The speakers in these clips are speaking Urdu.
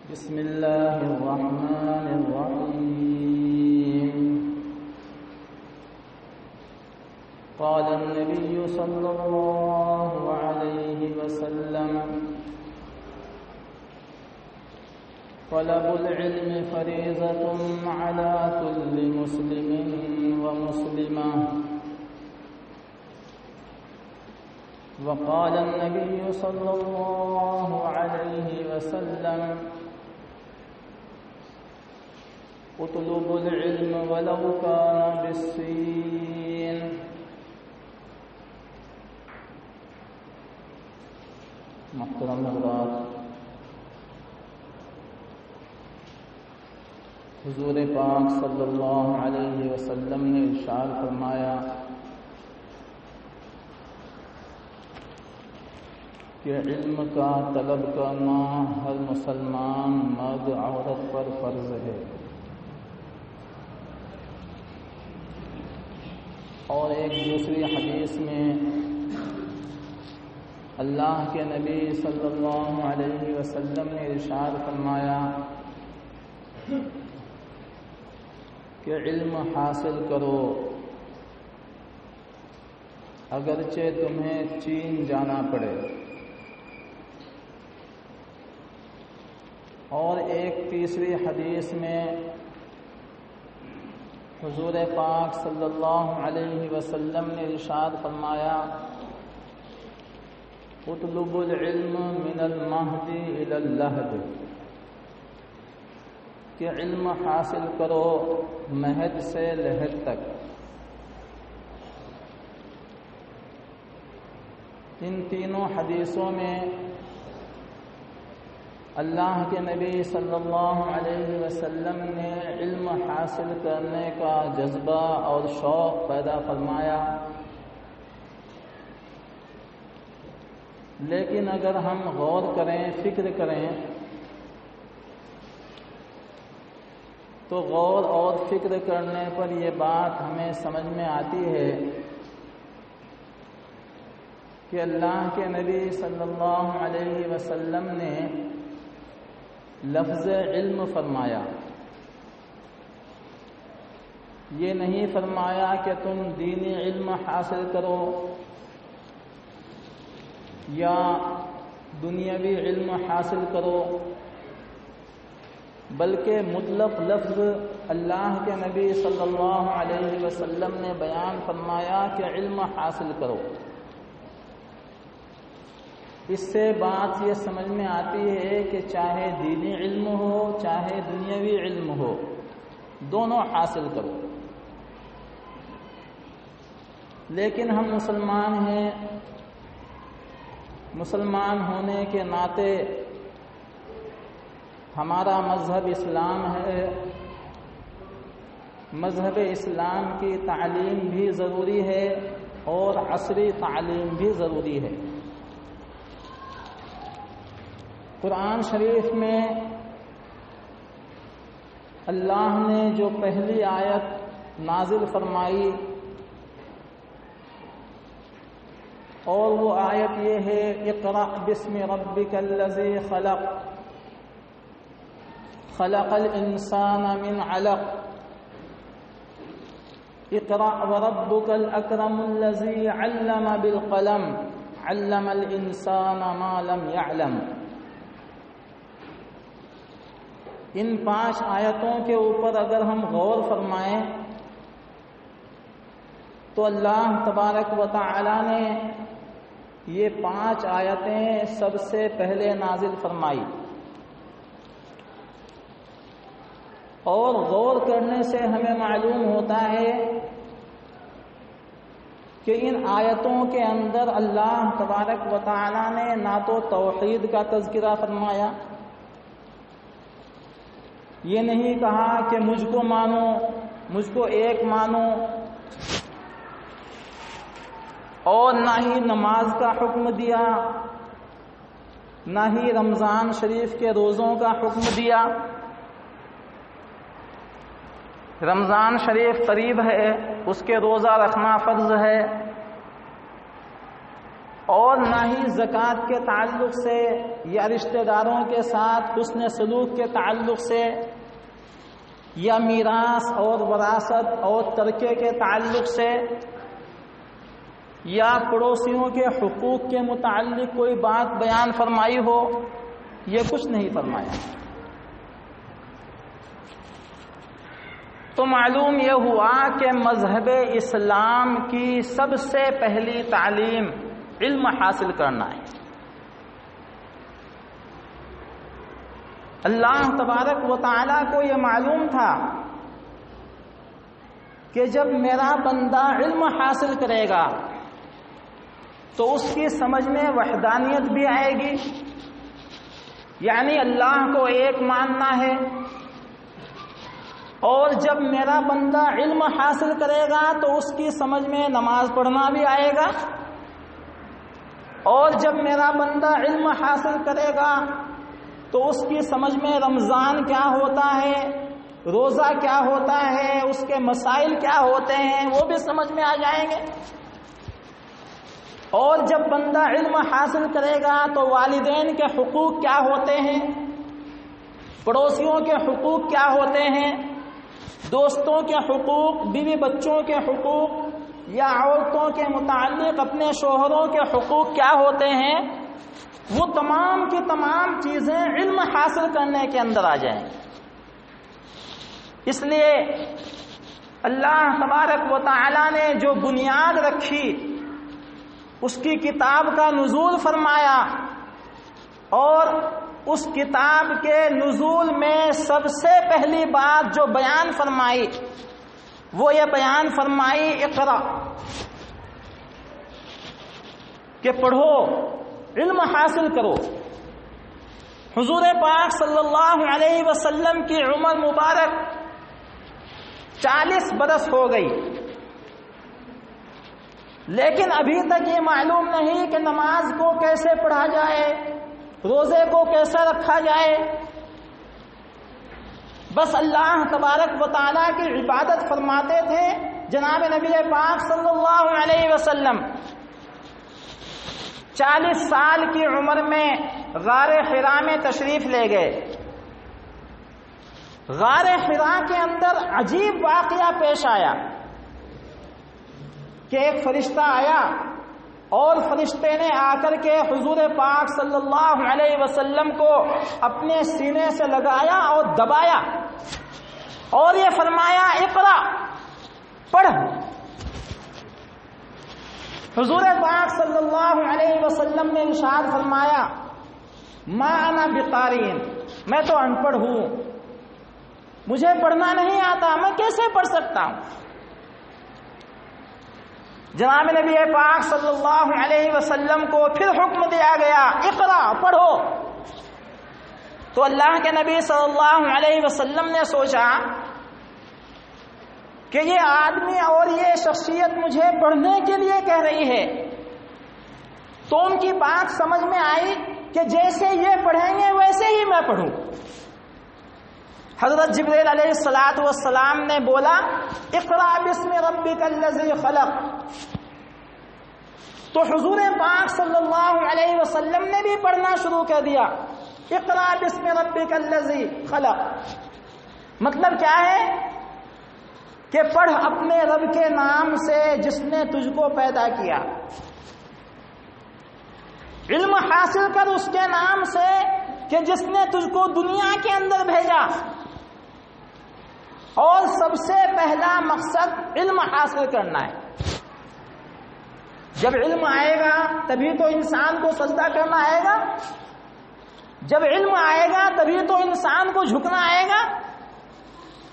بسم الله الرحمن الرحيم. قال النبي صلى الله عليه وسلم: طلب العلم فريضة على كل مسلم ومسلمة. وقال النبي صلى الله عليه وسلم: اطلبوا العلم ولو كان بالصين. محترم حضرات، حضور پاک صلی اللہ علیہ وسلم نے ارشاد فرمایا کہ علم کا طلب کرنا ہر مسلمان مرد عورت پر فرض ہے. اور ایک دوسری حدیث میں اللہ کے نبی صلی اللہ علیہ وسلم نے ارشاد فرمایا کہ علم حاصل کرو اگرچہ تمہیں چین جانا پڑے. اور ایک تیسری حدیث میں حضور پاک صلی اللہ علیہ وسلم نے ارشاد فرمایا: اطلبوا العلم من المہد الی اللحد، کہ علم حاصل کرو مہد سے لحد تک. ان تینوں حدیثوں میں اللہ کے نبی صلی اللہ علیہ وسلم نے علم حاصل کرنے کا جذبہ اور شوق پیدا فرمایا. لیکن اگر ہم غور کریں، فکر کریں، تو غور اور فکر کرنے پر یہ بات ہمیں سمجھ میں آتی ہے کہ اللہ کے نبی صلی اللہ علیہ وسلم نے لفظ علم فرمایا. یہ نہیں فرمایا کہ تم دینی علم حاصل کرو یا دنیاوی علم حاصل کرو، بلکہ مطلق لفظ اللہ کے نبی صلی اللہ علیہ وسلم نے بیان فرمایا کہ علم حاصل کرو. اس سے بات یہ سمجھ میں آتی ہے کہ چاہے دینی علم ہو چاہے دنیاوی علم ہو، دونوں حاصل کرو. لیکن ہم مسلمان ہیں، مسلمان ہونے کے ناطے ہمارا مذہب اسلام ہے. مذہب اسلام کی تعلیم بھی ضروری ہے اور عصری تعلیم بھی ضروری ہے. قرآن شریف میں اللہ نے جو پہلی آیت نازل فرمائی، اور وہ آیت یہ ہے: اقرأ باسم ربک الذی خلق خلق الانسان من علق اقرأ وربک الاکرم الذی علم بالقلم علم الانسان ما لم يعلم. ان 5 آیتوں کے اوپر اگر ہم غور فرمائیں تو اللہ تبارک و تعالی نے یہ 5 آیتیں سب سے پہلے نازل فرمائی. اور غور کرنے سے ہمیں معلوم ہوتا ہے کہ ان آیتوں کے اندر اللہ تبارک و تعالی نے نہ تو توحید کا تذکرہ فرمایا، یہ نہیں کہا کہ مجھ کو مانو، مجھ کو ایک مانو، اور نہ ہی نماز کا حکم دیا، نہ ہی رمضان شریف کے روزوں کا حکم دیا. رمضان شریف قریب ہے، اس کے روزہ رکھنا فرض ہے. اور نہ ہی زکوٰۃ کے تعلق سے یا رشتہ داروں کے ساتھ حسن سلوک کے تعلق سے یا میراث اور وراثت اور ترکے کے تعلق سے یا پڑوسیوں کے حقوق کے متعلق کوئی بات بیان فرمائی ہو، یہ کچھ نہیں فرمایا۔ تو معلوم یہ ہوا کہ مذہب اسلام کی سب سے پہلی تعلیم علم حاصل کرنا ہے۔ اللہ تبارک و تعالیٰ کو یہ معلوم تھا کہ جب میرا بندہ علم حاصل کرے گا تو اس کی سمجھ میں وحدانیت بھی آئے گی، یعنی اللہ کو ایک ماننا ہے۔ اور جب میرا بندہ علم حاصل کرے گا تو اس کی سمجھ میں نماز پڑھنا بھی آئے گا، اور جب میرا بندہ علم حاصل کرے گا تو اس کی سمجھ میں رمضان کیا ہوتا ہے، روزہ کیا ہوتا ہے، اس کے مسائل کیا ہوتے ہیں وہ بھی سمجھ میں آ جائیں گے۔ اور جب بندہ علم حاصل کرے گا تو والدین کے حقوق کیا ہوتے ہیں، پڑوسیوں کے حقوق کیا ہوتے ہیں، دوستوں کے حقوق، بیوی بچوں کے حقوق یا عورتوں کے متعلق اپنے شوہروں کے حقوق کیا ہوتے ہیں، وہ تمام کی تمام چیزیں علم حاصل کرنے کے اندر آ جائیں۔ اس لیے اللہ تبارک و تعالی نے جو بنیاد رکھی، اس کی کتاب کا نزول فرمایا، اور اس کتاب کے نزول میں سب سے پہلی بات جو بیان فرمائی وہ یہ بیان فرمائی اقرا، کہ پڑھو، علم حاصل کرو۔ حضور پاک صلی اللہ علیہ وسلم کی عمر مبارک 40 برس ہو گئی، لیکن ابھی تک یہ معلوم نہیں کہ نماز کو کیسے پڑھا جائے، روزے کو کیسے رکھا جائے۔ بس اللہ تبارک و تعالیٰ کی عبادت فرماتے تھے۔ جناب نبی پاک صلی اللہ علیہ وسلم 40 سال کی عمر میں غار حرا میں تشریف لے گئے۔ غار حرا کے اندر عجیب واقعہ پیش آیا کہ ایک فرشتہ آیا اور فرشتے نے آ کر کے حضور پاک صلی اللہ علیہ وسلم کو اپنے سینے سے لگایا اور دبایا اور یہ فرمایا اقرا، پڑھ۔ حضور پاک صلی اللہ علیہ وسلم نے ارشاد فرمایا ما انا بقارئ، میں تو ان پڑھ ہوں، مجھے پڑھنا نہیں آتا، میں کیسے پڑھ سکتا ہوں۔ جناب نبی پاک صلی اللہ علیہ وسلم کو پھر حکم دیا گیا اقرا، پڑھو۔ تو اللہ کے نبی صلی اللہ علیہ وسلم نے سوچا کہ یہ آدمی اور یہ شخصیت مجھے پڑھنے کے لیے کہہ رہی ہے، تو ان کی بات سمجھ میں آئی کہ جیسے یہ پڑھیں گے ویسے ہی میں پڑھوں۔ حضرت جبریل علیہ الصلاۃ والسلام نے بولا اقرا بسم ربک الذی خلق، تو حضور پاک صلی اللہ علیہ وسلم نے بھی پڑھنا شروع کر دیا اقرا بسم ربک الذی خلق۔ مطلب کیا ہے کہ پڑھ اپنے رب کے نام سے جس نے تجھ کو پیدا کیا، علم حاصل کر اس کے نام سے کہ جس نے تجھ کو دنیا کے اندر بھیجا۔ اور سب سے پہلا مقصد علم حاصل کرنا ہے۔ جب علم آئے گا تبھی تو انسان کو سجدہ کرنا آئے گا، جب علم آئے گا تبھی تو انسان کو جھکنا آئے گا،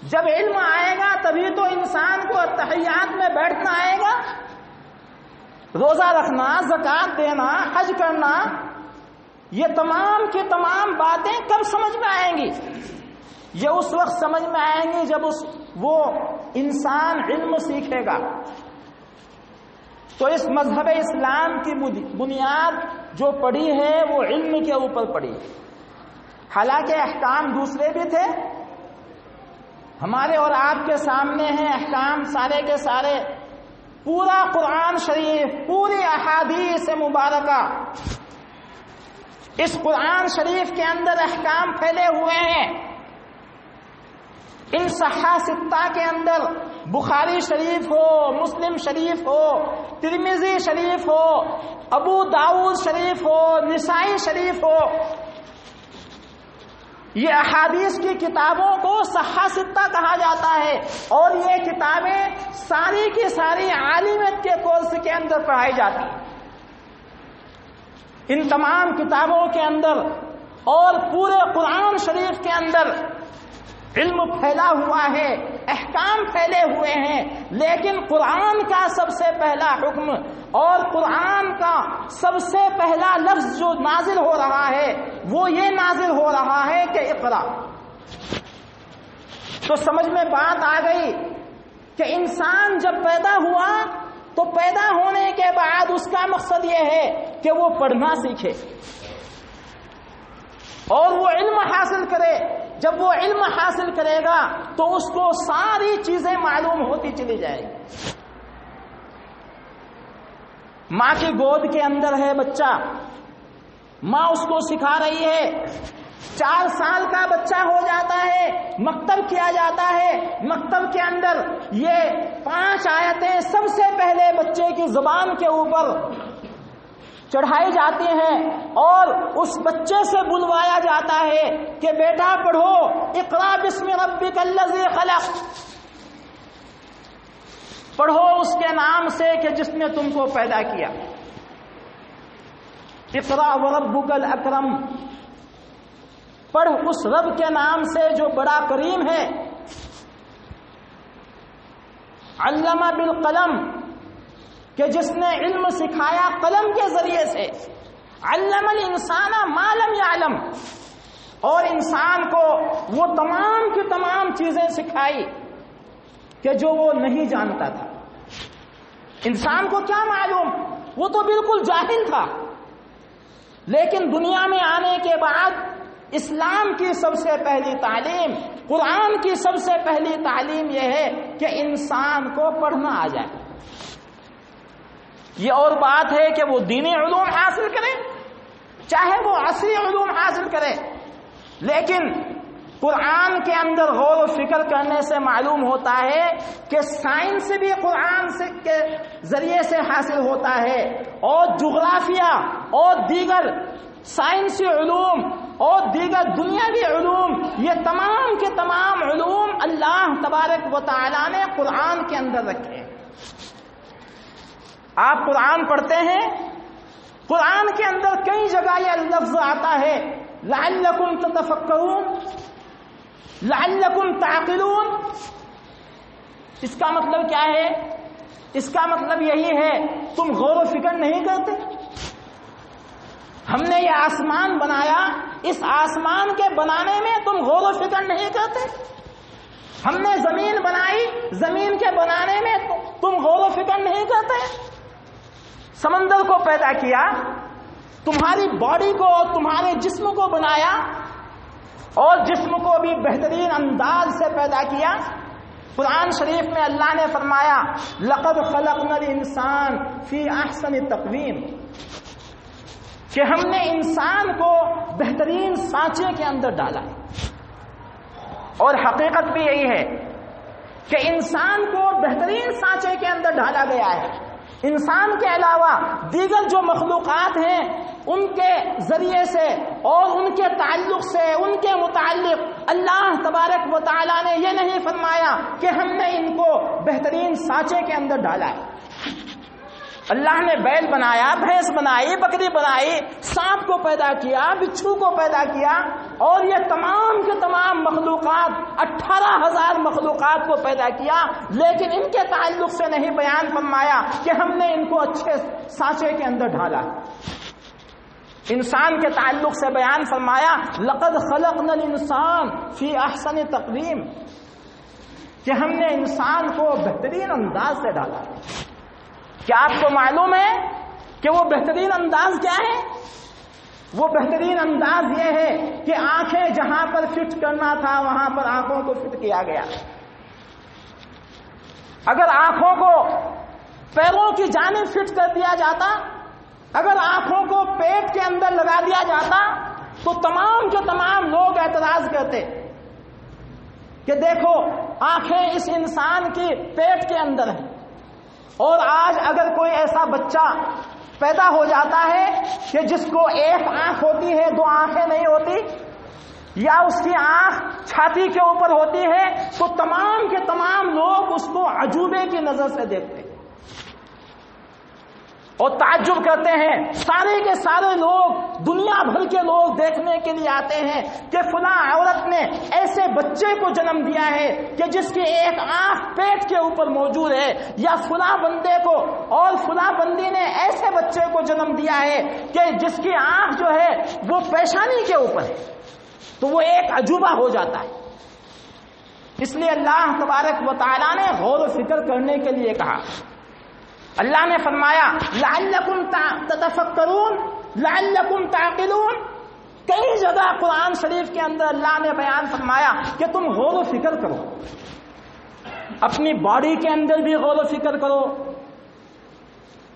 جب علم آئے گا تبھی تو انسان کو تحیات میں بیٹھنا آئے گا۔ روزہ رکھنا، زکوٰۃ دینا، حج کرنا، یہ تمام کی تمام باتیں کب سمجھ میں آئیں گی؟ یہ اس وقت سمجھ میں آئیں گی جب وہ انسان علم سیکھے گا۔ تو اس مذہب اسلام کی بنیاد جو پڑی ہے وہ علم کے اوپر پڑی۔ حالانکہ احکام دوسرے بھی تھے، ہمارے اور آپ کے سامنے ہیں احکام سارے کے سارے، پورا قرآن شریف، پوری احادیث مبارکہ، اس قرآن شریف کے اندر احکام پھیلے ہوئے ہیں۔ ان صحاح ستہ کے اندر بخاری شریف ہو، مسلم شریف ہو، ترمذی شریف ہو، ابو داؤد شریف ہو، نسائی شریف ہو، یہ احادیث کی کتابوں کو صحاح ستہ کہا جاتا ہے، اور یہ کتابیں ساری کی ساری عالمیت کے کورس کے اندر پڑھائی جاتی ہیں۔ ان تمام کتابوں کے اندر اور پورے قرآن شریف کے اندر علم پھیلا ہوا ہے، احکام پھیلے ہوئے ہیں، لیکن قرآن کا سب سے پہلا حکم اور قرآن کا سب سے پہلا لفظ جو نازل ہو رہا ہے وہ یہ نازل ہو رہا ہے کہ اقرا۔ تو سمجھ میں بات آ گئی کہ انسان جب پیدا ہوا تو پیدا ہونے کے بعد اس کا مقصد یہ ہے کہ وہ پڑھنا سیکھے اور وہ علم حاصل کرے۔ جب وہ علم حاصل کرے گا تو اس کو ساری چیزیں معلوم ہوتی چلی جائے گی۔ ماں کی گود کے اندر ہے بچہ، ماں اس کو سکھا رہی ہے، 4 سال کا بچہ ہو جاتا ہے، مکتب کیا جاتا ہے، مکتب کے اندر یہ 5 آیتیں سب سے پہلے بچے کی زبان کے اوپر چڑھائی جاتی ہیں اور اس بچے سے بلوایا جاتا ہے کہ بیٹا پڑھو، اقرا بسم ربک الذی خلق، پڑھو اس کے نام سے کہ جس نے تم کو پیدا کیا، اقرا وربک الاکرم، پڑھ اس رب کے نام سے جو بڑا کریم ہے، علم بالقلم، کہ جس نے علم سکھایا قلم کے ذریعے سے، علم الانسان ما لم یعلم، اور انسان کو وہ تمام کی تمام چیزیں سکھائی کہ جو وہ نہیں جانتا تھا۔ انسان کو کیا معلوم، وہ تو بالکل جاہل تھا، لیکن دنیا میں آنے کے بعد اسلام کی سب سے پہلی تعلیم، قرآن کی سب سے پہلی تعلیم یہ ہے کہ انسان کو پڑھنا آ جائے۔ یہ اور بات ہے کہ وہ دینی علوم حاصل کرے، چاہے وہ عصری علوم حاصل کرے، لیکن قرآن کے اندر غور و فکر کرنے سے معلوم ہوتا ہے کہ سائنس بھی قرآن سے کے ذریعے سے حاصل ہوتا ہے، اور جغرافیہ اور دیگر سائنسی علوم اور دیگر دنیاوی علوم، یہ تمام کے تمام علوم اللہ تبارک و تعالی نے قرآن کے اندر رکھے۔ آپ قرآن پڑھتے ہیں، قرآن کے اندر کئی جگہ یہ لفظ آتا ہے لعلکم تتفکرون، لعلکم تعقلون۔ اس کا مطلب کیا ہے؟ اس کا مطلب یہی ہے تم غور و فکر نہیں کرتے۔ ہم نے یہ آسمان بنایا، اس آسمان کے بنانے میں تم غور و فکر نہیں کرتے۔ ہم نے زمین بنائی، زمین کے بنانے میں تم غور و فکر نہیں کرتے۔ سمندر کو پیدا کیا، تمہاری باڈی کو، تمہارے جسم کو بنایا، اور جسم کو بھی بہترین انداز سے پیدا کیا۔ قرآن شریف میں اللہ نے فرمایا لقد خلقنا الانسان فی احسن تقویم، کہ ہم نے انسان کو بہترین سانچے کے اندر ڈالا، اور حقیقت بھی یہی ہے کہ انسان کو بہترین سانچے کے اندر ڈالا گیا ہے۔ انسان کے علاوہ دیگر جو مخلوقات ہیں ان کے ذریعے سے اور ان کے تعلق سے، ان کے متعلق اللہ تبارک و تعالیٰ نے یہ نہیں فرمایا کہ ہم نے ان کو بہترین سانچے کے اندر ڈالا ہے۔ اللہ نے بیل بنایا، بھینس بنائی، بکری بنائی، سانپ کو پیدا کیا، بچھو کو پیدا کیا، اور یہ تمام کے تمام مخلوقات 18,000 مخلوقات کو پیدا کیا، لیکن ان کے تعلق سے نہیں بیان فرمایا کہ ہم نے ان کو اچھے سانچے کے اندر ڈالا۔ انسان کے تعلق سے بیان فرمایا لقد خلقنا الانسان فی احسن تقویم، کہ ہم نے انسان کو بہترین انداز سے ڈالا۔ کیا آپ کو معلوم ہے کہ وہ بہترین انداز کیا ہے؟ وہ بہترین انداز یہ ہے کہ آنکھیں جہاں پر فٹ کرنا تھا وہاں پر آنکھوں کو فٹ کیا گیا۔ اگر آنکھوں کو پیروں کی جانب فٹ کر دیا جاتا، اگر آنکھوں کو پیٹ کے اندر لگا دیا جاتا تو تمام کے تمام لوگ اعتراض کرتے کہ دیکھو آنکھیں اس انسان کی پیٹ کے اندر ہیں، اور آج اگر کوئی ایسا بچہ پیدا ہو جاتا ہے کہ جس کو ایک آنکھ ہوتی ہے، دو آنکھیں نہیں ہوتی، یا اس کی آنکھ چھاتی کے اوپر ہوتی ہے، تو تمام کے تمام لوگ اس کو عجوبے کی نظر سے دیکھتے ہیں اور تعجب کرتے ہیں۔ سارے کے سارے لوگ، دنیا بھر کے لوگ دیکھنے کے لیے آتے ہیں کہ فلاں عورت نے ایسے بچے کو جنم دیا ہے کہ جس کی ایک آنکھ پیٹ کے اوپر موجود ہے، یا فلاں بندے کو اور فلاں بندی نے ایسے بچے کو جنم دیا ہے کہ جس کی آنکھ جو ہے وہ پیشانی کے اوپر ہے، تو وہ ایک عجوبہ ہو جاتا ہے۔ اس لیے اللہ تبارک و تعالیٰ نے غور و فکر کرنے کے لیے کہا۔ اللہ نے فرمایا لعلکم تتفکرون لعلکم تعقلون، کئی جگہ قرآن شریف کے اندر اللہ نے بیان فرمایا کہ تم غور و فکر کرو، اپنی باڈی کے اندر بھی غور و فکر کرو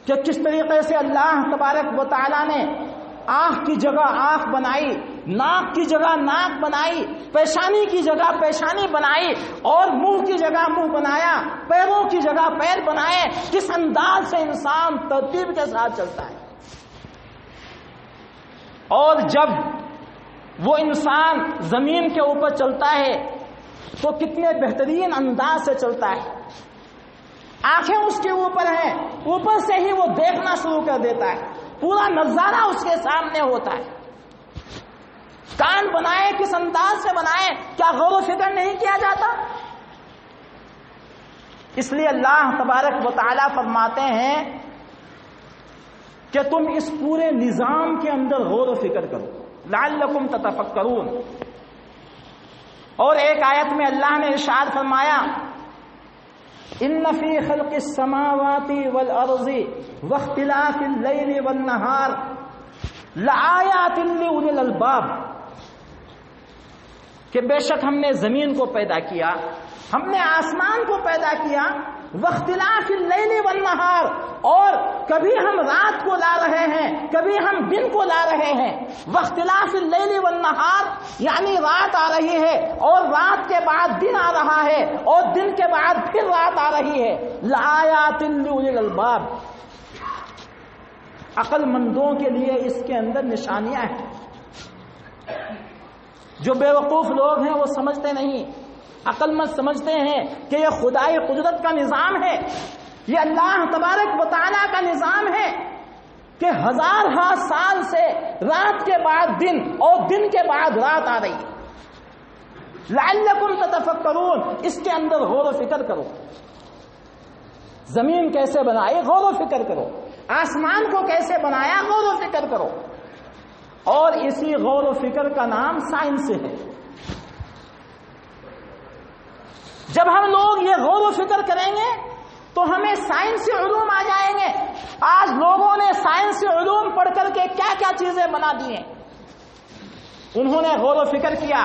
کہ کس طریقے سے اللہ تبارک و تعالیٰ نے آنکھ کی جگہ آنکھ بنائی، ناک کی جگہ ناک بنائی، پیشانی کی جگہ پیشانی بنائی، اور منہ کی جگہ منہ بنایا، پیروں کی جگہ پیر بنائے، کس انداز سے انسان ترتیب کے ساتھ چلتا ہے۔ اور جب وہ انسان زمین کے اوپر چلتا ہے تو کتنے بہترین انداز سے چلتا ہے، آنکھیں اس کے اوپر ہیں، اوپر سے ہی وہ دیکھنا شروع کر دیتا ہے، پورا نظارہ اس کے سامنے ہوتا ہے۔ کان بنائے کس انداز سے بنائے، کیا غور و فکر نہیں کیا جاتا؟ اس لیے اللہ تبارک و تعالیٰ فرماتے ہیں کہ تم اس پورے نظام کے اندر غور و فکر کرو، لعلکم تتفکرون۔ اور ایک آیت میں اللہ نے ارشاد فرمایا ان فی خلق السماوات والارض واختلاف اللیل والنہار لآیات لأولی الالباب، کہ بے شک ہم نے زمین کو پیدا کیا، ہم نے آسمان کو پیدا کیا، واختلاف اللیل والنہار، اور کبھی ہم رات کو لا رہے ہیں، کبھی ہم دن کو لا رہے ہیں، واختلاف اللیل والنہار یعنی رات آ رہی ہے اور رات کے بعد دن آ رہا ہے اور دن کے بعد پھر رات آ رہی ہے، لآیات لأولی الالباب، عقل مندوں کے لیے اس کے اندر نشانیاں ہیں۔ جو بے وقوف لوگ ہیں وہ سمجھتے نہیں، عقل مند سمجھتے ہیں کہ یہ خدائی قدرت کا نظام ہے، یہ اللہ تبارک و تعالیٰ کا نظام ہے کہ ہزارہا سال سے رات کے بعد دن اور دن کے بعد رات آ رہی ہے۔ لعلکم تتفکرون، اس کے اندر غور و فکر کرو، زمین کیسے بنائی غور و فکر کرو، آسمان کو کیسے بنایا غور و فکر کرو، اور اسی غور و فکر کا نام سائنس ہے۔ جب ہم لوگ یہ غور و فکر کریں گے تو ہمیں سائنسی علوم آ جائیں گے۔ آج لوگوں نے سائنسی علوم پڑھ کر کے کیا کیا چیزیں بنا دی ہیں، انہوں نے غور و فکر کیا،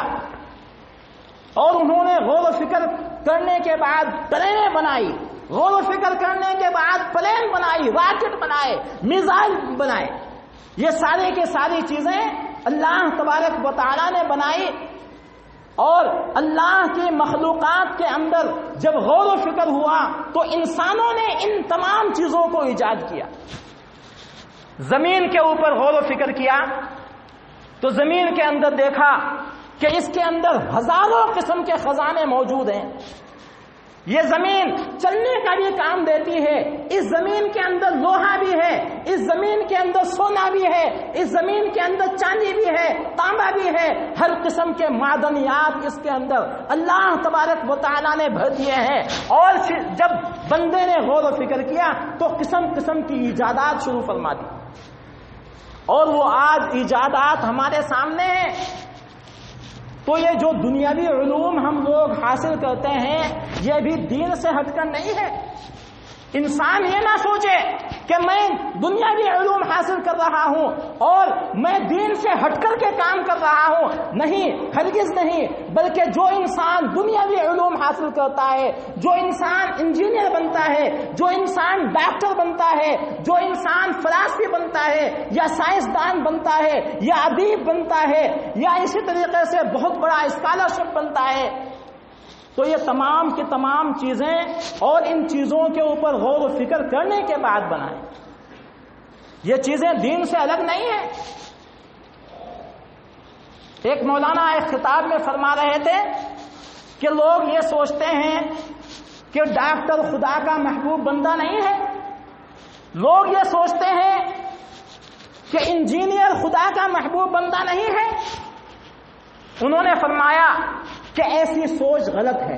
اور انہوں نے غور و فکر کرنے کے بعد ٹرینیں بنائی، غور و فکر کرنے کے بعد پلین بنائی، راکٹ بنائے، میزائل بنائے۔ یہ سارے کے ساری چیزیں اللہ تبارک و تعالیٰ نے بنائی، اور اللہ کی مخلوقات کے اندر جب غور و فکر ہوا تو انسانوں نے ان تمام چیزوں کو ایجاد کیا۔ زمین کے اوپر غور و فکر کیا تو زمین کے اندر دیکھا کہ اس کے اندر ہزاروں قسم کے خزانے موجود ہیں، یہ زمین چلنے کا بھی کام دیتی ہے، اس زمین کے اندر لوہا بھی ہے، اس زمین کے اندر سونا بھی ہے، اس زمین کے اندر چاندی بھی ہے، تانبا بھی ہے، ہر قسم کے معدنیات اس کے اندر اللہ تبارک و تعالیٰ نے بھر دیے ہیں۔ اور پھر جب بندے نے غور و فکر کیا تو قسم قسم کی ایجادات شروع فرما دی، اور وہ آج ایجادات ہمارے سامنے ہیں۔ تو یہ جو دنیاوی علوم ہم لوگ حاصل کرتے ہیں یہ بھی دین سے ہٹ کر نہیں ہے۔ انسان یہ نہ سوچے کہ میں دنیاوی علوم حاصل کر رہا ہوں اور میں دین سے ہٹ کر کے کام کر رہا ہوں، نہیں، ہرگز نہیں، بلکہ جو انسان دنیاوی علوم حاصل کرتا ہے، جو انسان انجینئر بنتا ہے، جو انسان ڈاکٹر بنتا ہے، جو انسان فلسفی بنتا ہے یا سائنسدان بنتا ہے یا ادیب بنتا ہے یا اسی طریقے سے بہت بڑا اسکالرشپ بنتا ہے، تو یہ تمام کی تمام چیزیں اور ان چیزوں کے اوپر غور و فکر کرنے کے بعد بنائیں۔ یہ چیزیں دین سے الگ نہیں ہیں۔ ایک مولانا ایک خطاب میں فرما رہے تھے کہ لوگ یہ سوچتے ہیں کہ ڈاکٹر خدا کا محبوب بندہ نہیں ہے، لوگ یہ سوچتے ہیں کہ انجینئر خدا کا محبوب بندہ نہیں ہے۔ انہوں نے فرمایا کہ ایسی سوچ غلط ہے،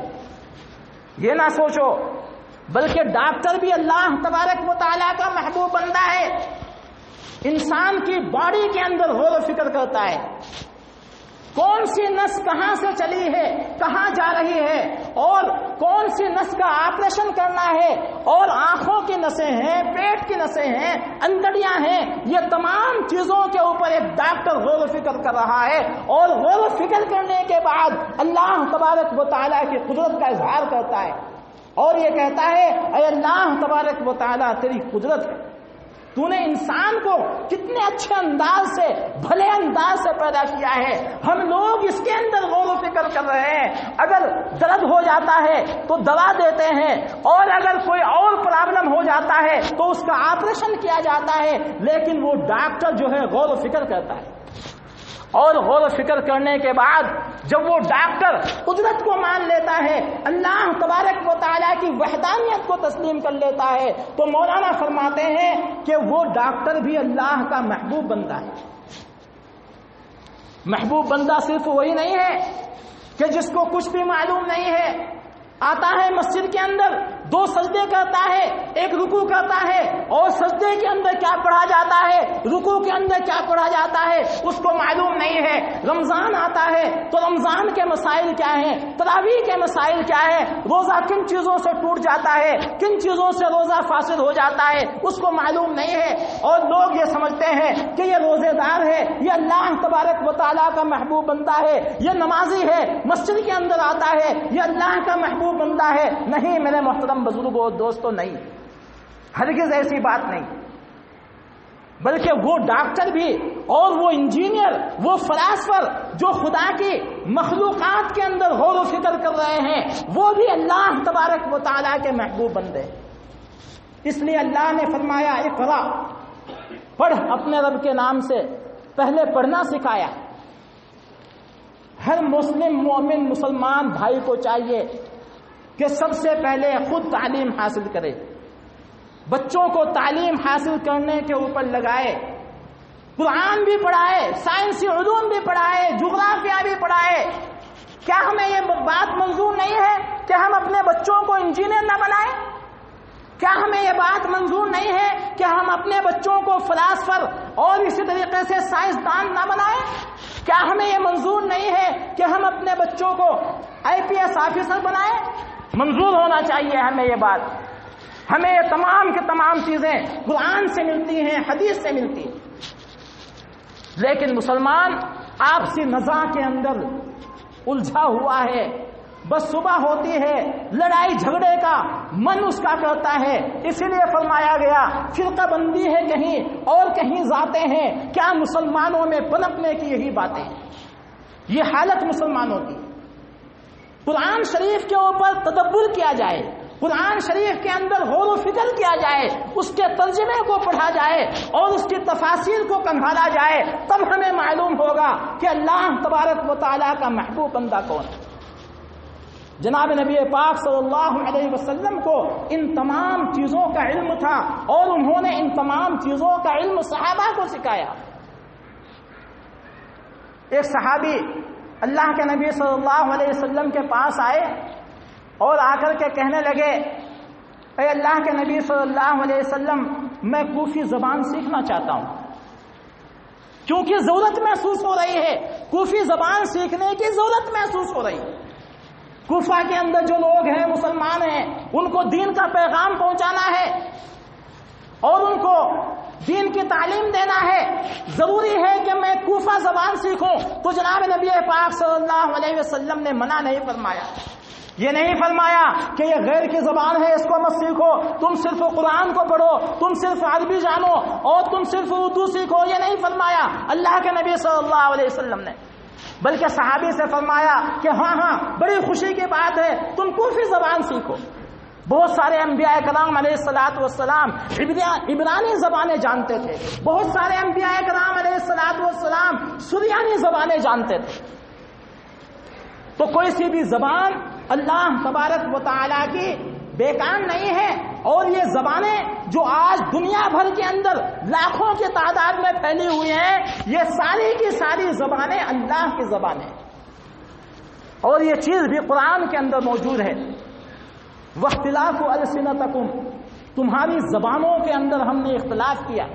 یہ نہ سوچو، بلکہ ڈاکٹر بھی اللہ تبارک و تعالیٰ کا محبوب بندہ ہے۔ انسان کی باڈی کے اندر غور و فکر کرتا ہے، کون سی نس کہاں سے چلی ہے، کہاں جا رہی ہے، اور کون سی نس کا آپریشن کرنا ہے، اور آنکھوں کی نسیں ہیں، پیٹ کی نسیں ہیں، انگڑیاں ہیں، یہ تمام چیزوں کے اوپر ایک ڈاکٹر غور و فکر کر رہا ہے، اور غور و فکر کرنے کے بعد اللہ تبارک و تعالیٰ کی قدرت کا اظہار کرتا ہے اور یہ کہتا ہے اے اللہ تبارک و تعالیٰ تیری قدرت ہے، تو نے انسان کو کتنے اچھے انداز سے، بھلے انداز سے پیدا کیا ہے۔ ہم لوگ اس کے اندر غور و فکر کر رہے ہیں، اگر درد ہو جاتا ہے تو دوا دیتے ہیں، اور اگر کوئی اور پرابلم ہو جاتا ہے تو اس کا آپریشن کیا جاتا ہے، لیکن وہ ڈاکٹر جو ہے غور و فکر کرتا ہے، اور غور و فکر کرنے کے بعد جب وہ ڈاکٹر قدرت کو مان لیتا ہے، اللہ تبارک و تعالیٰ کی وحدانیت کو تسلیم کر لیتا ہے، تو مولانا فرماتے ہیں کہ وہ ڈاکٹر بھی اللہ کا محبوب بندہ ہے۔ محبوب بندہ صرف وہی نہیں ہے کہ جس کو کچھ بھی معلوم نہیں ہے، آتا ہے مسجد کے اندر، دو سجدے کرتا ہے، ایک رکوع کرتا ہے، اور سجدے کے اندر کیا پڑھا جاتا ہے، رکوع کے اندر کیا پڑھا جاتا ہے اس کو معلوم نہیں ہے۔ رمضان آتا ہے تو رمضان کے مسائل کیا ہیں، تراویح کے مسائل کیا ہیں، روزہ کن چیزوں سے ٹوٹ جاتا ہے، کن چیزوں سے روزہ فاسد ہو جاتا ہے، اس کو معلوم نہیں ہے، اور لوگ یہ سمجھتے ہیں کہ یہ روزے دار ہے، یہ اللہ تبارک و تعالیٰ کا محبوب بندہ ہے، یہ نمازی ہے، مسجد کے اندر آتا ہے، یہ اللہ کا محبوب بندہ ہے۔ نہیں میرے محترم بزرگوں دوستوں، نہیں، ہرگز ایسی بات نہیں، بلکہ وہ ڈاکٹر بھی اور وہ انجینئر، وہ فلاسفر جو خدا کی مخلوقات کے اندر غور و فکر کر رہے ہیں، وہ بھی اللہ تبارک و تعالیٰ کے محبوب بندے۔ اس لیے اللہ نے فرمایا اقرا، پڑھ اپنے رب کے نام سے، پہلے پڑھنا سکھایا۔ ہر مسلم مومن مسلمان بھائی کو چاہیے کہ سب سے پہلے خود تعلیم حاصل کرے، بچوں کو تعلیم حاصل کرنے کے اوپر لگائے، قرآن بھی پڑھائے، سائنسی علوم بھی پڑھائے، جغرافیہ بھی پڑھائے۔ کیا ہمیں یہ بات منظور نہیں ہے کہ ہم اپنے بچوں کو انجینئر نہ بنائیں؟ کیا ہمیں یہ بات منظور نہیں ہے کہ ہم اپنے بچوں کو فلاسفر اور اسی طریقے سے سائنسدان نہ بنائیں؟ کیا ہمیں یہ منظور نہیں ہے کہ ہم اپنے بچوں کو IPS آفیسر بنائیں؟ منظور ہونا چاہیے ہمیں یہ بات۔ ہمیں یہ تمام کی تمام چیزیں قرآن سے ملتی ہیں، حدیث سے ملتی ہیں، لیکن مسلمان آپسی نزاع کے اندر الجھا ہوا ہے۔ بس صبح ہوتی ہے لڑائی جھگڑے کا من اس کا کرتا ہے، اسی لیے فرمایا گیا فرقہ بندی ہے کہیں اور کہیں ذاتیں ہیں، کیا مسلمانوں میں پنپنے کی یہی باتیں ہیں۔ یہ حالت مسلمانوں کی۔ قرآن شریف کے اوپر تدبر کیا جائے، قرآن شریف کے اندر غور و فکر کیا جائے، اس کے ترجمے کو پڑھا جائے اور اس کی تفاسیر کو کھنگالا جائے، تب ہمیں معلوم ہوگا کہ اللہ تبارک و تعالیٰ کا محبوب بندہ کون ہے۔ جناب نبی پاک صلی اللہ علیہ وسلم کو ان تمام چیزوں کا علم تھا اور انہوں نے ان تمام چیزوں کا علم صحابہ کو سکھایا۔ ایک صحابی اللہ کے نبی صلی اللہ علیہ وسلم کے پاس آئے اور آ کر کے کہنے لگے اے اللہ کے نبی صلی اللہ علیہ وسلم، میں کوفی زبان سیکھنا چاہتا ہوں، کیونکہ ضرورت محسوس ہو رہی ہے، کوفی زبان سیکھنے کی ضرورت محسوس ہو رہی ہے۔ کوفہ کے اندر جو لوگ ہیں مسلمان ہیں، ان کو دین کا پیغام پہنچانا ہے، اور ان کو دین کی تعلیم دینا ہے، ضروری ہے کہ میں کوفہ زبان سیکھوں، تو جناب نبی پاک صلی اللہ علیہ وسلم نے منع نہیں فرمایا۔ یہ نہیں فرمایا کہ یہ غیر کی زبان ہے، اس کو مت سیکھو، تم صرف قرآن کو پڑھو، تم صرف عربی جانو اور تم صرف اردو سیکھو، یہ نہیں فرمایا اللہ کے نبی صلی اللہ علیہ وسلم نے، بلکہ صحابی سے فرمایا کہ ہاں بڑی خوشی کی بات ہے، تم کوفی زبان سیکھو۔ بہت سارے انبیاء کرام علیہ الصلوۃ والسلام عبرانی زبانیں جانتے تھے، بہت سارے انبیاء کرام علیہ الصلوۃ والسلام سریانی زبانیں جانتے تھے۔ تو کوئی سی بھی زبان اللہ تبارک و تعالیٰ کی بیکار نہیں ہے، اور یہ زبانیں جو آج دنیا بھر کے اندر لاکھوں کی تعداد میں پھیلی ہوئی ہیں، یہ ساری کی ساری زبانیں اللہ کی زبانیں، اور یہ چیز بھی قرآن کے اندر موجود ہے۔ واختلاف السنتکم، تمہاری زبانوں کے اندر ہم نے اختلاف کیا۔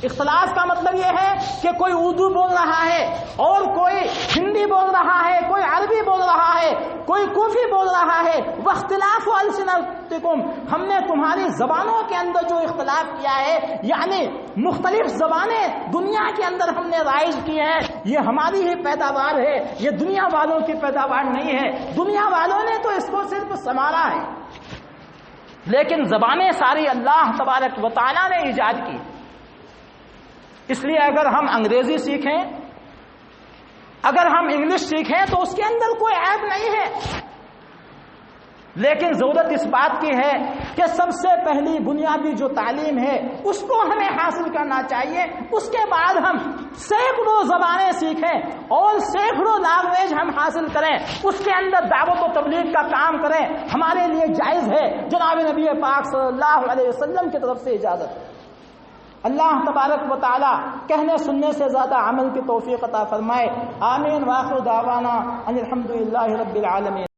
اختلاف کا مطلب یہ ہے کہ کوئی اردو بول رہا ہے اور کوئی ہندی بول رہا ہے، کوئی عربی بول رہا ہے، کوئی کوفی بول رہا ہے۔ واختلاف السنتکم، ہم نے تمہاری زبانوں کے اندر جو اختلاف کیا ہے، یعنی مختلف زبانیں دنیا کے اندر ہم نے رائج کی ہیں، یہ ہماری ہی پیداوار ہے، یہ دنیا والوں کی پیداوار نہیں ہے۔ دنیا والوں نے تو اس کو صرف سنوارا ہے، لیکن زبانیں ساری اللہ تبارک و تعالیٰ نے ایجاد کی۔ اس لیے اگر ہم انگریزی سیکھیں، اگر ہم انگلش سیکھیں تو اس کے اندر کوئی عیب نہیں ہے، لیکن ضرورت اس بات کی ہے کہ سب سے پہلی بنیادی جو تعلیم ہے اس کو ہمیں حاصل کرنا چاہیے، اس کے بعد ہم سینکڑوں زبانیں سیکھیں اور سینکڑوں لینگویج ہم حاصل کریں، اس کے اندر دعوت و تبلیغ کا کام کریں، ہمارے لیے جائز ہے۔ جناب نبی پاک صلی اللہ علیہ وسلم کی طرف سے اجازت ہے۔ اللہ تبارک و تعالی کہنے سننے سے زیادہ عمل کی توفیق عطا فرمائے۔ آمین۔ واخر دعوانا ان الحمد للہ رب العالمین۔